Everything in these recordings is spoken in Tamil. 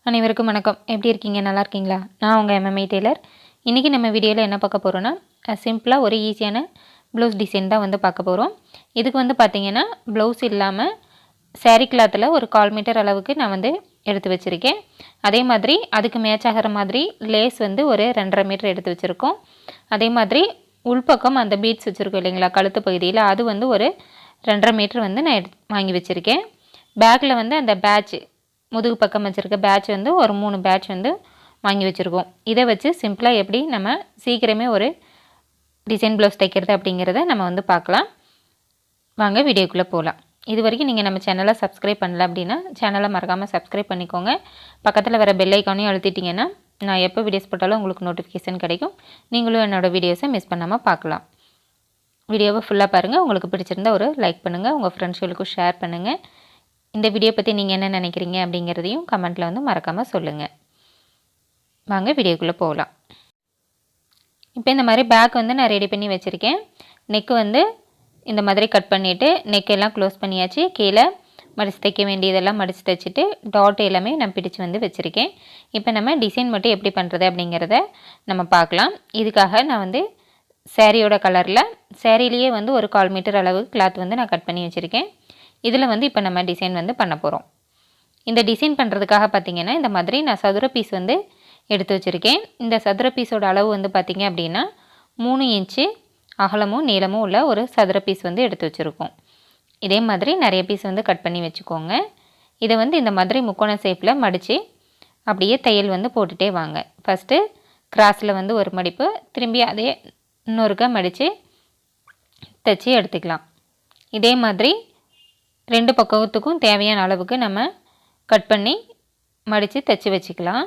அனைவருக்கும் வணக்கம். எப்படி இருக்கீங்க? நல்லா இருக்கீங்களா? நான் உங்கள் எம்எம்ஐ டெய்லர். இன்றைக்கி நம்ம வீடியோவில் என்ன பார்க்க போகிறோன்னா, சிம்பிளாக ஒரு ஈஸியான ப்ளவுஸ் டிசைன் தான் வந்து பார்க்க போகிறோம். இதுக்கு வந்து பார்த்திங்கன்னா ப்ளவுஸ் இல்லாமல் சாரீ கிளாத்தில் ஒரு 1/4 மீட்டர் அளவுக்கு நான் வந்து எடுத்து வச்சுருக்கேன். அதே மாதிரி அதுக்கு மேட்ச் ஆகிற மாதிரி லேஸ் வந்து ஒரு 2.5 மீட்டர் எடுத்து வச்சுருக்கோம். அதே மாதிரி உள்பக்கம் அந்த பீட்ஸ் வச்சுருக்கோம் இல்லைங்களா, கழுத்து பகுதியில், அது வந்து ஒரு 2.5 மீட்டர் வந்து நான் வாங்கி வச்சுருக்கேன். பேக்கில் வந்து அந்த பேட்ச் முதுகு பக்கம் வச்சுருக்க பேட்ச் வந்து ஒரு 3 பேட்ச் வந்து வாங்கி வச்சுருக்கோம். இதை வச்சு சிம்பிளாக எப்படி நம்ம சீக்கிரமே ஒரு டிசைன் ப்ளவுஸ் தைக்கிறது அப்படிங்கிறத நம்ம வந்து பார்க்கலாம். வாங்க வீடியோக்குள்ளே போகலாம். இது வரைக்கும் நீங்கள் நம்ம சேனலை சப்ஸ்கிரைப் பண்ணல அப்படின்னா சேனலை மறக்காமல் சப்ஸ்கிரைப் பண்ணிக்கோங்க. பக்கத்தில் வர பெல் ஐக்கானையும் அழுத்திட்டிங்கன்னா நான் எப்போ வீடியோஸ் போட்டாலும் உங்களுக்கு நோட்டிஃபிகேஷன் கிடைக்கும். நீங்களும் என்னோடய வீடியோஸை மிஸ் பண்ணாமல் பார்க்கலாம். வீடியோவை ஃபுல்லாக பாருங்கள். உங்களுக்கு பிடிச்சிருந்தா ஒரு லைக் பண்ணுங்கள், உங்கள் ஃப்ரெண்ட்ஸ்களுக்கும் ஷேர் பண்ணுங்கள். இந்த வீடியோ பற்றி நீங்கள் என்ன நினைக்கிறீங்க அப்படிங்கிறதையும் கமெண்ட்டில் வந்து மறக்காமல் சொல்லுங்கள். வாங்க வீடியோக்குள்ளே போகலாம். இப்போ இந்த மாதிரி பேக் வந்து நான் ரெடி பண்ணி வச்சுருக்கேன். நெக்கு வந்து இந்த மாதிரி கட் பண்ணிவிட்டு நெக்கெல்லாம் க்ளோஸ் பண்ணியாச்சு. கீழே மடித்து தைக்க வேண்டியதெல்லாம் மடித்து தைச்சிட்டு டாட் எல்லாமே நான் பிடிச்சி வந்து வச்சுருக்கேன். இப்போ நம்ம டிசைன் மட்டும் எப்படி பண்ணுறது அப்படிங்கிறத நம்ம பார்க்கலாம். இதுக்காக நான் வந்து சாரியோட கலரில் சாரிலேயே வந்து ஒரு 1/4 மீட்டர் அளவு கிளாத் வந்து நான் கட் பண்ணி வச்சுருக்கேன். இதில் வந்து இப்போ நம்ம டிசைன் வந்து பண்ண போகிறோம். இந்த டிசைன் பண்ணுறதுக்காக பார்த்திங்கன்னா இந்த மாதிரி நான் சதுர பீஸ் வந்து எடுத்து வச்சுருக்கேன். இந்த சதுர பீஸோட அளவு வந்து பார்த்திங்க அப்படின்னா 3 இன்ச்சு அகலமும் நீளமும் உள்ள ஒரு சதுர பீஸ் வந்து எடுத்து வச்சுருக்கோம். இதே மாதிரி நிறைய பீஸ் வந்து கட் பண்ணி வச்சுக்கோங்க. இதை வந்து இந்த மாதிரி முக்கோண ஷேப்பில் மடித்து அப்படியே தையல் வந்து போட்டுகிட்டே வாங்க. ஃபஸ்ட்டு கிராஸில் வந்து ஒரு மடிப்பு, திரும்பி அதே இன்னொருக்க மடித்து தைச்சி எடுத்துக்கலாம். இதே மாதிரி 2 பக்கத்துக்கும் தேவையான அளவுக்கு நம்ம கட் பண்ணி மடித்து தைச்சி வச்சுக்கலாம்.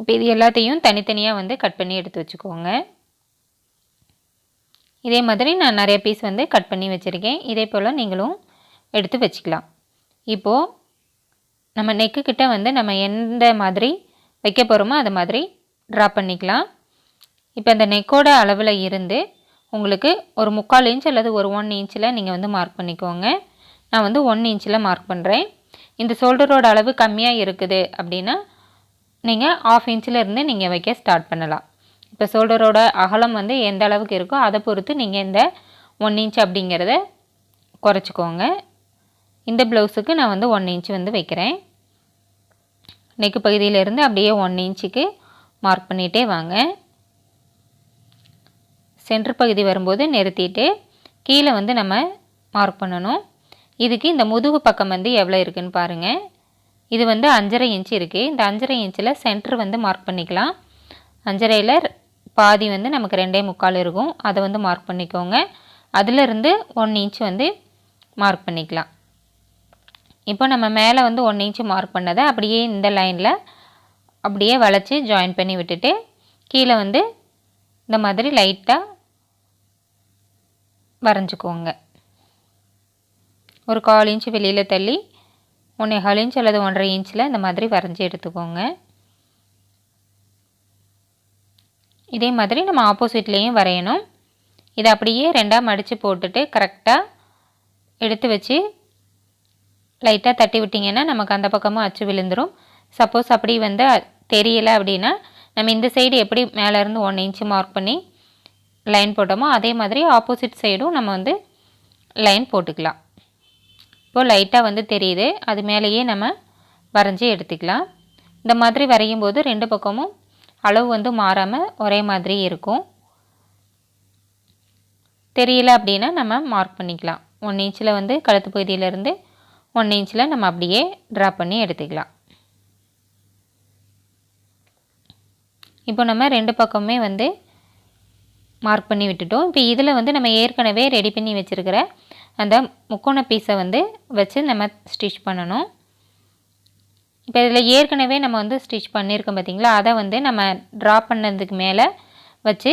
இப்போ இது எல்லாத்தையும் தனித்தனியாக வந்து கட் பண்ணி எடுத்து வச்சுக்கோங்க. இதே மாதிரி நான் நிறைய பீஸ் வந்து கட் பண்ணி வச்சுருக்கேன். இதே போல் நீங்களும் எடுத்து வச்சுக்கலாம். இப்போது நம்ம நெக்கு கிட்ட வந்து நம்ம எந்த மாதிரி வைக்க போகிறோமோ அது மாதிரி ட்ரா பண்ணிக்கலாம். இப்போ அந்த நெக்கோட அளவில் இருந்து உங்களுக்கு ஒரு 3/4 இன்ச் அல்லது ஒரு 1 இன்ச்சில் நீங்கள் வந்து மார்க் பண்ணிக்கோங்க. நான் வந்து 1 இன்ச்சில் மார்க் பண்ணுறேன். இந்த ஷோல்டரோட அளவு கம்மியாக இருக்குது அப்படின்னா நீங்கள் 1/2 இன்ச்சில் இருந்து நீங்கள் வைக்க ஸ்டார்ட் பண்ணலாம். இப்போ ஷோல்டரோட அகலம் வந்து எந்த அளவுக்கு இருக்கோ அதை பொறுத்து நீங்கள் இந்த 1 இன்ச் அப்படிங்கிறத குறைச்சிக்கோங்க. இந்த ப்ளவுஸுக்கு நான் வந்து 1 இன்ச் வந்து வைக்கிறேன். நெக்கு பகுதியிலேருந்து அப்படியே 1 இன்ச்சுக்கு மார்க் பண்ணிகிட்டே வாங்க. சென்டர் பகுதி வரும்போது நிறுத்திட்டு கீழே வந்து நம்ம மார்க் பண்ணணும். இதுக்கு இந்த முதுகு பக்கம் வந்து எவ்வளோ இருக்குதுன்னு பாருங்கள். இது வந்து 5.5 இன்ச்சு இருக்குது. இந்த 5.5 இன்ச்சில் சென்டர் வந்து மார்க் பண்ணிக்கலாம். 5.5ல் பாதி வந்து நமக்கு 2.25 இருக்கும். அதை வந்து மார்க் பண்ணிக்கோங்க. அதிலிருந்து 1 இன்ச் வந்து மார்க் பண்ணிக்கலாம். இப்போ நம்ம மேலே வந்து 1 இன்ச்சு மார்க் பண்ணதை அப்படியே இந்த லைனில் அப்படியே வளைச்சி ஜாயின் பண்ணி விட்டுட்டு கீழே வந்து இந்த மாதிரி லைட்டாக வரைஞ்சிக்கோங்க. ஒரு 1/4 இன்ச்சு வெளியில் தள்ளி 1/4 இன்ச் அல்லது 1.5 இன்ச்சில் இந்த மாதிரி வரைஞ்சி எடுத்துக்கோங்க. இதே மாதிரி நம்ம ஆப்போசிட்லேயும் வரையணும். இதை அப்படியே 2ஆக மடித்து போட்டுட்டு கரெக்டாக எடுத்து வச்சு லைட்டாக தட்டி விட்டிங்கன்னா நமக்கு அந்த பக்கமும் அச்சு விழுந்துடும். சப்போஸ் அப்படி வந்து தெரியலை அப்படின்னா நம்ம இந்த சைடு எப்படி மேலேருந்து 1 இன்ச்சு மார்க் பண்ணி லைன் போட்டோமோ அதே மாதிரி ஆப்போசிட் சைடும் நம்ம வந்து லைன் போட்டுக்கலாம். இப்போது லைட்டாக வந்து தெரியுது, அது மேலேயே நம்ம வரைஞ்சி எடுத்துக்கலாம். இந்த மாதிரி வரையும் போது 2 பக்கமும் அளவு வந்து மாறாமல் ஒரே மாதிரி இருக்கும். தெரியல அப்படின்னா நம்ம மார்க் பண்ணிக்கலாம். 1 இன்ச்சில் வந்து கழுத்து பகுதியிலேருந்து 1 இன்ச்சில் நம்ம அப்படியே ட்ரா பண்ணி எடுத்துக்கலாம். இப்போ நம்ம 2 பக்கமுமே வந்து மார்க் பண்ணி விட்டுட்டோம். இப்போ இதில் வந்து நம்ம ஏற்கனவே ரெடி பண்ணி வச்சுருக்கிற அந்த முக்கோண பீஸை வந்து வச்சு நம்ம ஸ்டிச் பண்ணணும். இப்போ இதில் ஏற்கனவே நம்ம வந்து ஸ்டிச் பண்ணியிருக்கோம் பார்த்திங்களா, அதை வந்து நம்ம ட்ரா பண்ணதுக்கு மேலே வச்சு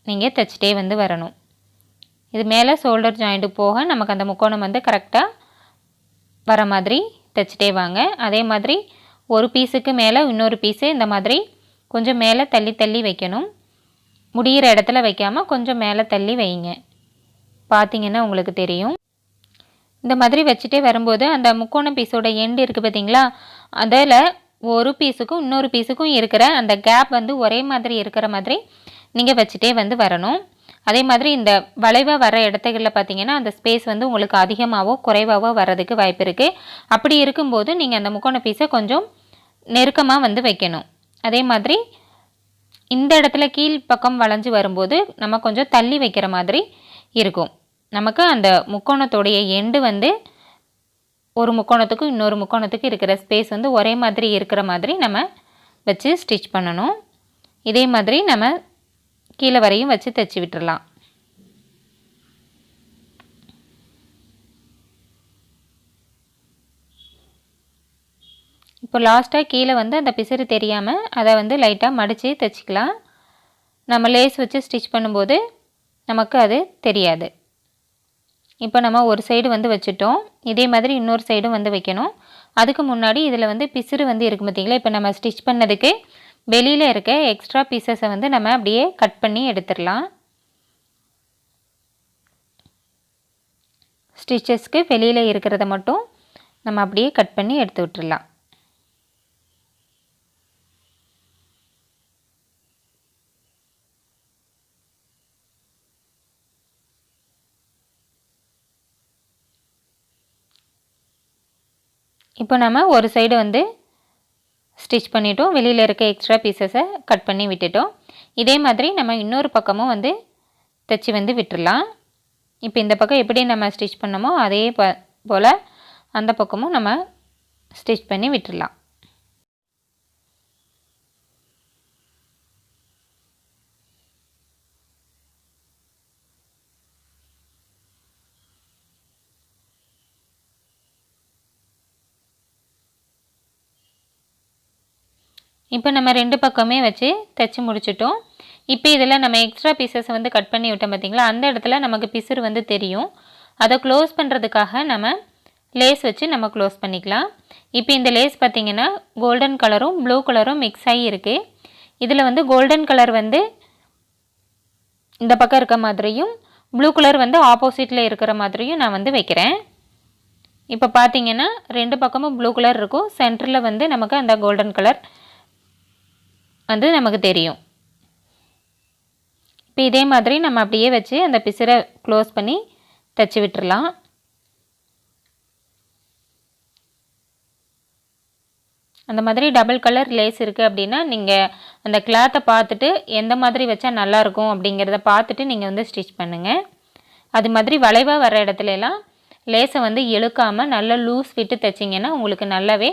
நீங்கள் தைச்சிட்டே வந்து வரணும். இது மேலே ஷோல்டர் ஜாயிண்ட்டு போக நமக்கு அந்த முக்கோணம் வந்து கரெக்டாக வர மாதிரி தைச்சிட்டே வாங்க. அதே மாதிரி ஒரு பீஸுக்கு மேலே இன்னொரு பீஸு இந்த மாதிரி கொஞ்சம் மேலே தள்ளி தள்ளி வைக்கணும். முடிகிற இடத்துல வைக்காமல் கொஞ்சம் மேலே தள்ளி வைங்க. பார்த்திங்கன்னா உங்களுக்கு தெரியும். இந்த மாதிரி வச்சுட்டே வரும்போது அந்த முக்கோண பீஸோட எண்டு இருக்குது பார்த்திங்களா, அதில் ஒரு பீஸுக்கும் இன்னொரு பீஸுக்கும் இருக்கிற அந்த கேப் வந்து ஒரே மாதிரி இருக்கிற மாதிரி நீங்கள் வச்சுட்டே வந்து வரணும். அதே மாதிரி இந்த வளைவாக வர இடத்துகளில் பார்த்தீங்கன்னா அந்த ஸ்பேஸ் வந்து உங்களுக்கு அதிகமாகவோ குறைவாகவோ வர்றதுக்கு வாய்ப்பு இருக்குது. அப்படி இருக்கும்போது நீங்கள் அந்த முக்கோண பீஸை கொஞ்சம் நெருக்கமாக வந்து வைக்கணும். அதே மாதிரி இந்த இடத்துல கீழ் பக்கம் வளைஞ்சு வரும்போது நம்ம கொஞ்சம் தள்ளி வைக்கிற மாதிரி இருக்கும். நமக்கு அந்த முக்கோணத்தோடைய எண்டு வந்து ஒரு முக்கோணத்துக்கும் இன்னொரு முக்கோணத்துக்கு இருக்கிற ஸ்பேஸ் வந்து ஒரே மாதிரி இருக்கிற மாதிரி நம்ம வச்சு ஸ்டிச் பண்ணணும். இதே மாதிரி நம்ம கீழே வரையும் வச்சு தைச்சி விட்டுடலாம். இப்போ லாஸ்ட்டாக கீழே வந்து அந்த பிசுறு தெரியாமல் அதை வந்து லைட்டாக மடித்து தைச்சிக்கலாம். நம்ம லேஸ் வச்சு ஸ்டிச் பண்ணும்போது நமக்கு அது தெரியாது. இப்போ நம்ம ஒரு சைடு வந்து வச்சுட்டோம். இதே மாதிரி இன்னொரு சைடும் வந்து வைக்கணும். அதுக்கு முன்னாடி இதில் வந்து பிசுறு வந்து இருக்குது பார்த்தீங்களா? இப்போ நம்ம ஸ்டிச் பண்ணதுக்கு வெளியில் இருக்க எக்ஸ்ட்ரா பீசஸை வந்து நம்ம அப்படியே கட் பண்ணி எடுத்துடலாம். ஸ்டிச்சஸ்க்கு வெளியில் இருக்கிறத மட்டும் நம்ம அப்படியே கட் பண்ணி எடுத்து விட்டுடலாம். இப்போ நம்ம ஒரு சைடு வந்து ஸ்டிச் பண்ணிட்டோம். வெளியில் இருக்க எக்ஸ்ட்ரா பீசஸை கட் பண்ணி விட்டுட்டோம். இதே மாதிரி நம்ம இன்னொரு பக்கமும் வந்து தைச்சி வந்து விட்டுடலாம். இப்போ இந்த பக்கம் எப்படி நம்ம ஸ்டிச் பண்ணமோ அதே போல் அந்த பக்கமும் நம்ம ஸ்டிச் பண்ணி விட்டுடலாம். இப்போ நம்ம ரெண்டு பக்கமே வச்சு தைச்சி முடிச்சிட்டோம். இப்போ இதில் நம்ம எக்ஸ்ட்ரா பீசஸ் வந்து கட் பண்ணி விட்டோம் பார்த்திங்களா? அந்த இடத்துல நமக்கு பிசுறு வந்து தெரியும். அதை க்ளோஸ் பண்ணுறதுக்காக நம்ம லேஸ் வச்சு நம்ம க்ளோஸ் பண்ணிக்கலாம். இப்போ இந்த லேஸ் பார்த்திங்கன்னா கோல்டன் கலரும் ப்ளூ கலரும் மிக்ஸ் ஆகி இருக்குது. இதில் வந்து கோல்டன் கலர் வந்து இந்த பக்கம் இருக்க மாதிரியும் ப்ளூ கலர் வந்து ஆப்போசிட்டில் இருக்கிற மாதிரியும் நான் வந்து வைக்கிறேன். இப்போ பார்த்திங்கன்னா ரெண்டு பக்கமும் ப்ளூ கலர் இருக்கும். சென்டரில் வந்து நமக்கு அந்த கோல்டன் கலர் வந்து நமக்கு தெரியும். இப்போ இதே மாதிரி நம்ம அப்படியே வச்சு அந்த பிசுரை க்ளோஸ் பண்ணி தைச்சி விட்டுறலாம். அந்த மாதிரி டபுள் கலர் லேஸ் இருக்குது அப்படின்னா நீங்கள் அந்த கிளாத்தை பார்த்துட்டு எந்த மாதிரி வச்சா நல்லாயிருக்கும் அப்படிங்கிறத பார்த்துட்டு நீங்கள் வந்து ஸ்டிச் பண்ணுங்கள். அது மாதிரி வளைவாக வர இடத்துலலாம் லேஸை வந்து இழுக்காமல் நல்லா லூஸ் விட்டு தைச்சிங்கன்னா உங்களுக்கு நல்லாவே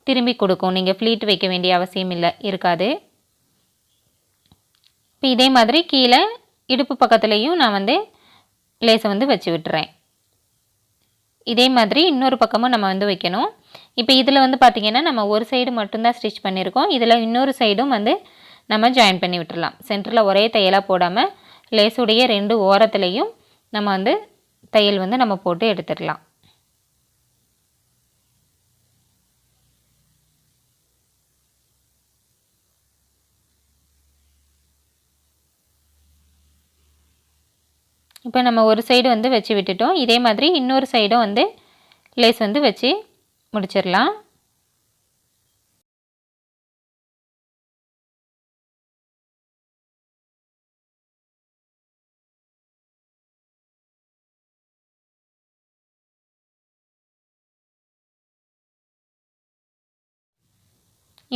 திரும்பி கொடுக்கும். நீங்கள் ஃப்ளீட் வைக்க வேண்டிய அவசியம் இருக்காது. இப்போ இதே மாதிரி கீழே இடுப்பு பக்கத்துலேயும் நான் வந்து லேஸை வந்து வச்சு விட்டுறேன். இதே மாதிரி இன்னொரு பக்கமும் நம்ம வந்து வைக்கணும். இப்போ இதில் வந்து பார்த்திங்கன்னா நம்ம ஒரு சைடு மட்டும்தான் ஸ்டிச் பண்ணியிருக்கோம். இதில் இன்னொரு சைடும் வந்து நம்ம ஜாயின் பண்ணி விட்டுடலாம். சென்டரில் ஒரே தையலாக போடாமல் லேஸுடைய ரெண்டு ஓரத்துலேயும் நம்ம வந்து தையல் வந்து நம்ம போட்டு எடுத்துடலாம். இப்போ நம்ம ஒரு சைடு வந்து வச்சு விட்டுட்டோம். இதே மாதிரி இன்னொரு சைடும் வந்து லேஸ் வந்து வச்சு முடிச்சிடலாம்.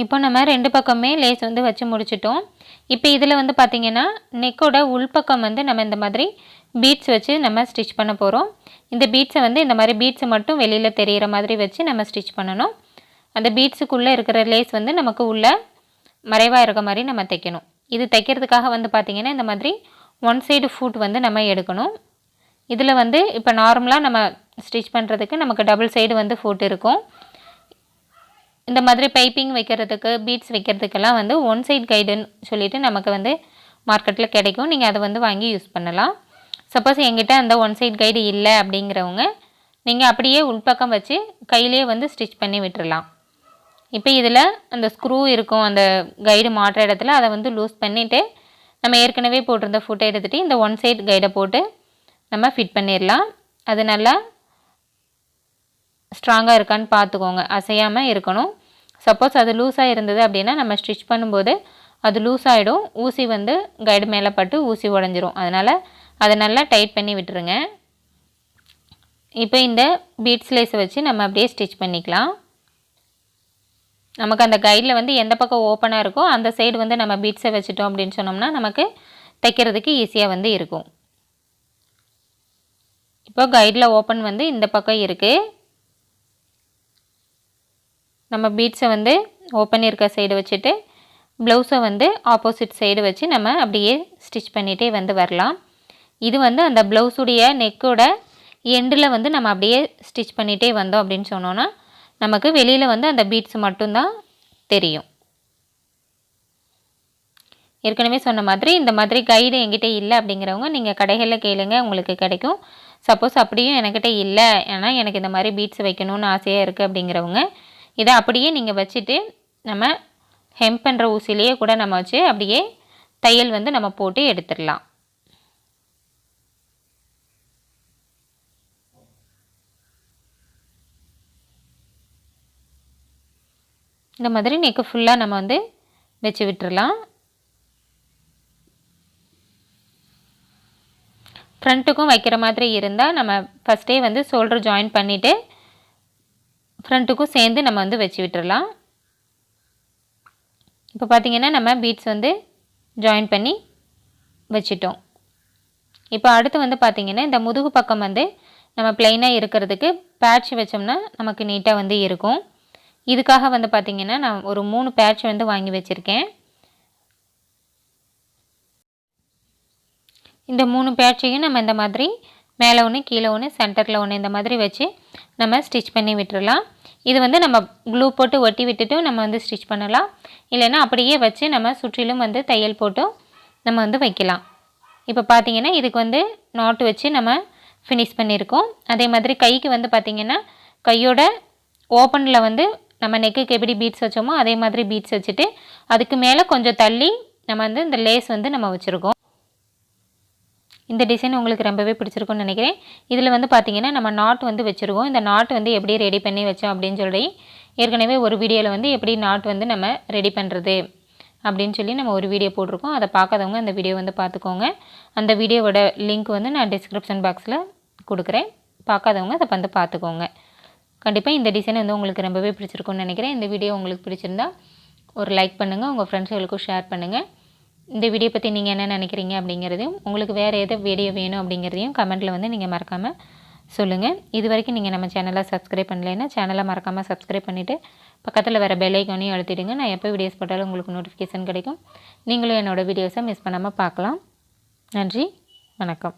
இப்போ நம்ம ரெண்டு பக்கமே லேஸ் வந்து வச்சு முடிச்சிட்டோம். இப்போ இதில் வந்து பார்த்திங்கன்னா நெக்கோட உள்பக்கம் வந்து நம்ம இந்த மாதிரி பீட்ஸ் வச்சு நம்ம ஸ்டிச் பண்ண போகிறோம். இந்த பீட்ஸை வந்து இந்த மாதிரி பீட்ஸை மட்டும் வெளியில் தெரிகிற மாதிரி வச்சு நம்ம ஸ்டிச் பண்ணணும். அந்த பீட்ஸுக்குள்ளே இருக்கிற லேஸ் வந்து நமக்கு உள்ளே மறைவாக இருக்க மாதிரி நம்ம தைக்கணும். இது தைக்கிறதுக்காக வந்து பார்த்திங்கன்னா இந்த மாதிரி ஒன் சைடு ஃபுட் வந்து நம்ம எடுக்கணும். இதில் வந்து இப்போ நார்மலாக நம்ம ஸ்டிச் பண்ணுறதுக்கு நமக்கு டபுள் சைடு வந்து ஃபுட் இருக்கும். இந்த மாதிரி பைப்பிங் வைக்கிறதுக்கு பீட்ஸ் வைக்கிறதுக்கெல்லாம் வந்து ஒன் சைட் கைடுன்னு சொல்லிவிட்டு நமக்கு வந்து மார்க்கெட்டில் கிடைக்கும். நீங்கள் அதை வந்து வாங்கி யூஸ் பண்ணலாம். சப்போஸ் எங்கிட்ட அந்த ஒன் சைட் கைடு இல்லை அப்படிங்கிறவங்க நீங்கள் அப்படியே உள்பக்கம் வச்சு கையிலே வந்து ஸ்டிச் பண்ணி விட்டுறலாம். இப்போ இதில் அந்த ஸ்க்ரூ இருக்கும், அந்த கைடு மாட்டுற இடத்துல அதை வந்து லூஸ் பண்ணிவிட்டு நம்ம ஏற்கனவே போட்டிருந்த ஃபுட்டை எடுத்துகிட்டு இந்த ஒன் சைட் கைடை போட்டு நம்ம ஃபிட் பண்ணிடலாம். அது நல்லா ஸ்ட்ராங்காக இருக்கான்னு பார்த்துக்கோங்க, அசையாமல் இருக்கணும். சப்போஸ் அது லூஸாக இருந்தது அப்படின்னா நம்ம ஸ்டிச் பண்ணும்போது அது லூஸ் ஆகிடும், ஊசி வந்து கைடு மேலே பட்டு ஊசி உடஞ்சிரும். அதனால் அதை நல்லா டைட் பண்ணி விட்டுருங்க. இப்போ இந்த பீட்ஸ் லேஸை வச்சு நம்ம அப்படியே ஸ்டிச் பண்ணிக்கலாம். நமக்கு அந்த கைடில் வந்து எந்த பக்கம் ஓப்பனாக இருக்கோ அந்த சைடு வந்து நம்ம பீட்ஸை வச்சுட்டோம் அப்படின்னு சொன்னோம்னா நமக்கு தைக்கிறதுக்கு ஈஸியாக வந்து இருக்கும். இப்போ கைடில் ஓப்பன் வந்து இந்த பக்கம் இருக்குது. நம்ம பீட்ஸை வந்து ஓப்பன் இருக்க சைடு வச்சுட்டு ப்ளவுஸை வந்து ஆப்போசிட் சைடு வச்சு நம்ம அப்படியே ஸ்டிச் பண்ணிகிட்டே வந்து வரலாம். இது வந்து அந்த ப்ளவுஸுடைய நெக்கோட எண்டில் வந்து நம்ம அப்படியே ஸ்டிச் பண்ணிகிட்டே வந்தோம் அப்படின்னு சொன்னோன்னா நமக்கு வெளியில் வந்து அந்த பீட்ஸ் மட்டும்தான் தெரியும். ஏற்கனவே சொன்ன மாதிரி இந்த மாதிரி கைடு என்கிட்ட இல்லை அப்படிங்கிறவங்க நீங்கள் கடைகளில் கேளுங்க, உங்களுக்கு கிடைக்கும். சப்போஸ் அப்படியும் என்கிட்ட இல்லை, ஏன்னா எனக்கு இந்த மாதிரி பீட்ஸ் வைக்கணும்னு ஆசையாக இருக்குது அப்படிங்கிறவங்க இதை அப்படியே நீங்கள் வச்சுட்டு நம்ம ஹெம் பண்ணுற ஊசிலேயே கூட நம்ம வச்சு அப்படியே தையல் வந்து நம்ம போட்டு எடுத்துடலாம். இந்த மாதிரி நெக்கு ஃபுல்லாக நம்ம வந்து வச்சு விட்டுடலாம். ஃப்ரண்ட்டுக்கும் வைக்கிற மாதிரி இருந்தால் நம்ம ஃபஸ்ட்டே வந்து ஷோல்டர் ஜாயின் பண்ணிவிட்டு ஃப்ரண்ட்டுக்கும் சேர்ந்து நம்ம வந்து வச்சு விட்டுடலாம். இப்போ பார்த்திங்கன்னா நம்ம பீட்ஸ் வந்து ஜாயின் பண்ணி வச்சிட்டோம். இப்போ அடுத்து வந்து பார்த்திங்கன்னா இந்த முதுகு பக்கம் வந்து நம்ம ப்ளைனாக இருக்கிறதுக்கு பேட்ச் வச்சோம்னா நமக்கு நீட்டாக வந்து இருக்கும். இதுக்காக வந்து பார்த்திங்கன்னா நான் ஒரு 3 பேட்ச் வந்து வாங்கி வச்சுருக்கேன். இந்த 3 பேட்சையும் நம்ம இந்த மாதிரி மேலே ஒன்று கீழே ஒன்று சென்டரில் ஒன்று இந்த மாதிரி வச்சு நம்ம ஸ்டிச் பண்ணி விட்டுடலாம். இது வந்து நம்ம க்ளூ போட்டு ஒட்டி விட்டுட்டும் நம்ம வந்து ஸ்டிச் பண்ணலாம், இல்லைன்னா அப்படியே வச்சு நம்ம சுற்றிலும் வந்து தையல் போட்டும் நம்ம வந்து வைக்கலாம். இப்போ பார்த்திங்கன்னா இதுக்கு வந்து நாட்டு வச்சு நம்ம ஃபினிஷ் பண்ணியிருக்கோம். அதே மாதிரி கைக்கு வந்து பார்த்திங்கன்னா கையோட ஓப்பனில் வந்து நம்ம நெக்குக்கு எப்படி பீட்ஸ் வச்சோமோ அதே மாதிரி பீட்ஸ் வச்சுட்டு அதுக்கு மேலே கொஞ்சம் தள்ளி நம்ம வந்து இந்த லேஸ் வந்து நம்ம வச்சுருக்கோம். இந்த டிசைன் உங்களுக்கு ரொம்பவே பிடிச்சிருக்கும்னு நினைக்கிறேன். இதில் வந்து பார்த்திங்கன்னா நம்ம நாட் வந்து வச்சுருக்கோம். இந்த நாட் வந்து எப்படி ரெடி பண்ணி வச்சோம் அப்படின்னு சொல்லி ஏற்கனவே ஒரு வீடியோவில் வந்து எப்படி நாட் வந்து நம்ம ரெடி பண்ணுறது அப்படின்னு சொல்லி நம்ம ஒரு வீடியோ போட்டிருக்கோம். அதை பார்க்காதவங்க அந்த வீடியோ வந்து பார்த்துக்கோங்க. அந்த வீடியோவோட லிங்க் வந்து நான் டிஸ்கிரிப்ஷன் பாக்ஸில் கொடுக்குறேன். பார்க்காதவங்க அதை வந்து பார்த்துக்கோங்க. கண்டிப்பாக இந்த டிசைன் வந்து உங்களுக்கு ரொம்பவே பிடிச்சிருக்கும்னு நினைக்கிறேன். இந்த வீடியோ உங்களுக்கு பிடிச்சிருந்தா ஒரு லைக் பண்ணுங்கள், உங்கள் ஃப்ரெண்ட்ஸுகளுக்கும் ஷேர் பண்ணுங்கள். இந்த வீடியோ பற்றி நீங்கள் என்ன நினைக்கிறீங்க அப்படிங்கிறதையும், உங்களுக்கு வேறு எது வீடியோ வேணும் அப்படிங்கிறதையும் கமெண்ட்டில் வந்து நீங்கள் மறக்காமல் சொல்லுங்கள். இது வரைக்கும் நீங்கள் நம்ம சேனலை சப்ஸ்கிரைப் பண்ணலைன்னா சேனலை மறக்காமல் சப்ஸ்கிரைப் பண்ணிவிட்டு பக்கத்தில் வர பெல் ஐக்கானையும் அழுத்திடுங்க. நான் எப்போ வீடியோஸ் போட்டாலும் உங்களுக்கு நோட்டிஃபிகேஷன் கிடைக்கும். நீங்களும் என்னோடய வீடியோஸை மிஸ் பண்ணாமல் பார்க்கலாம். நன்றி, வணக்கம்.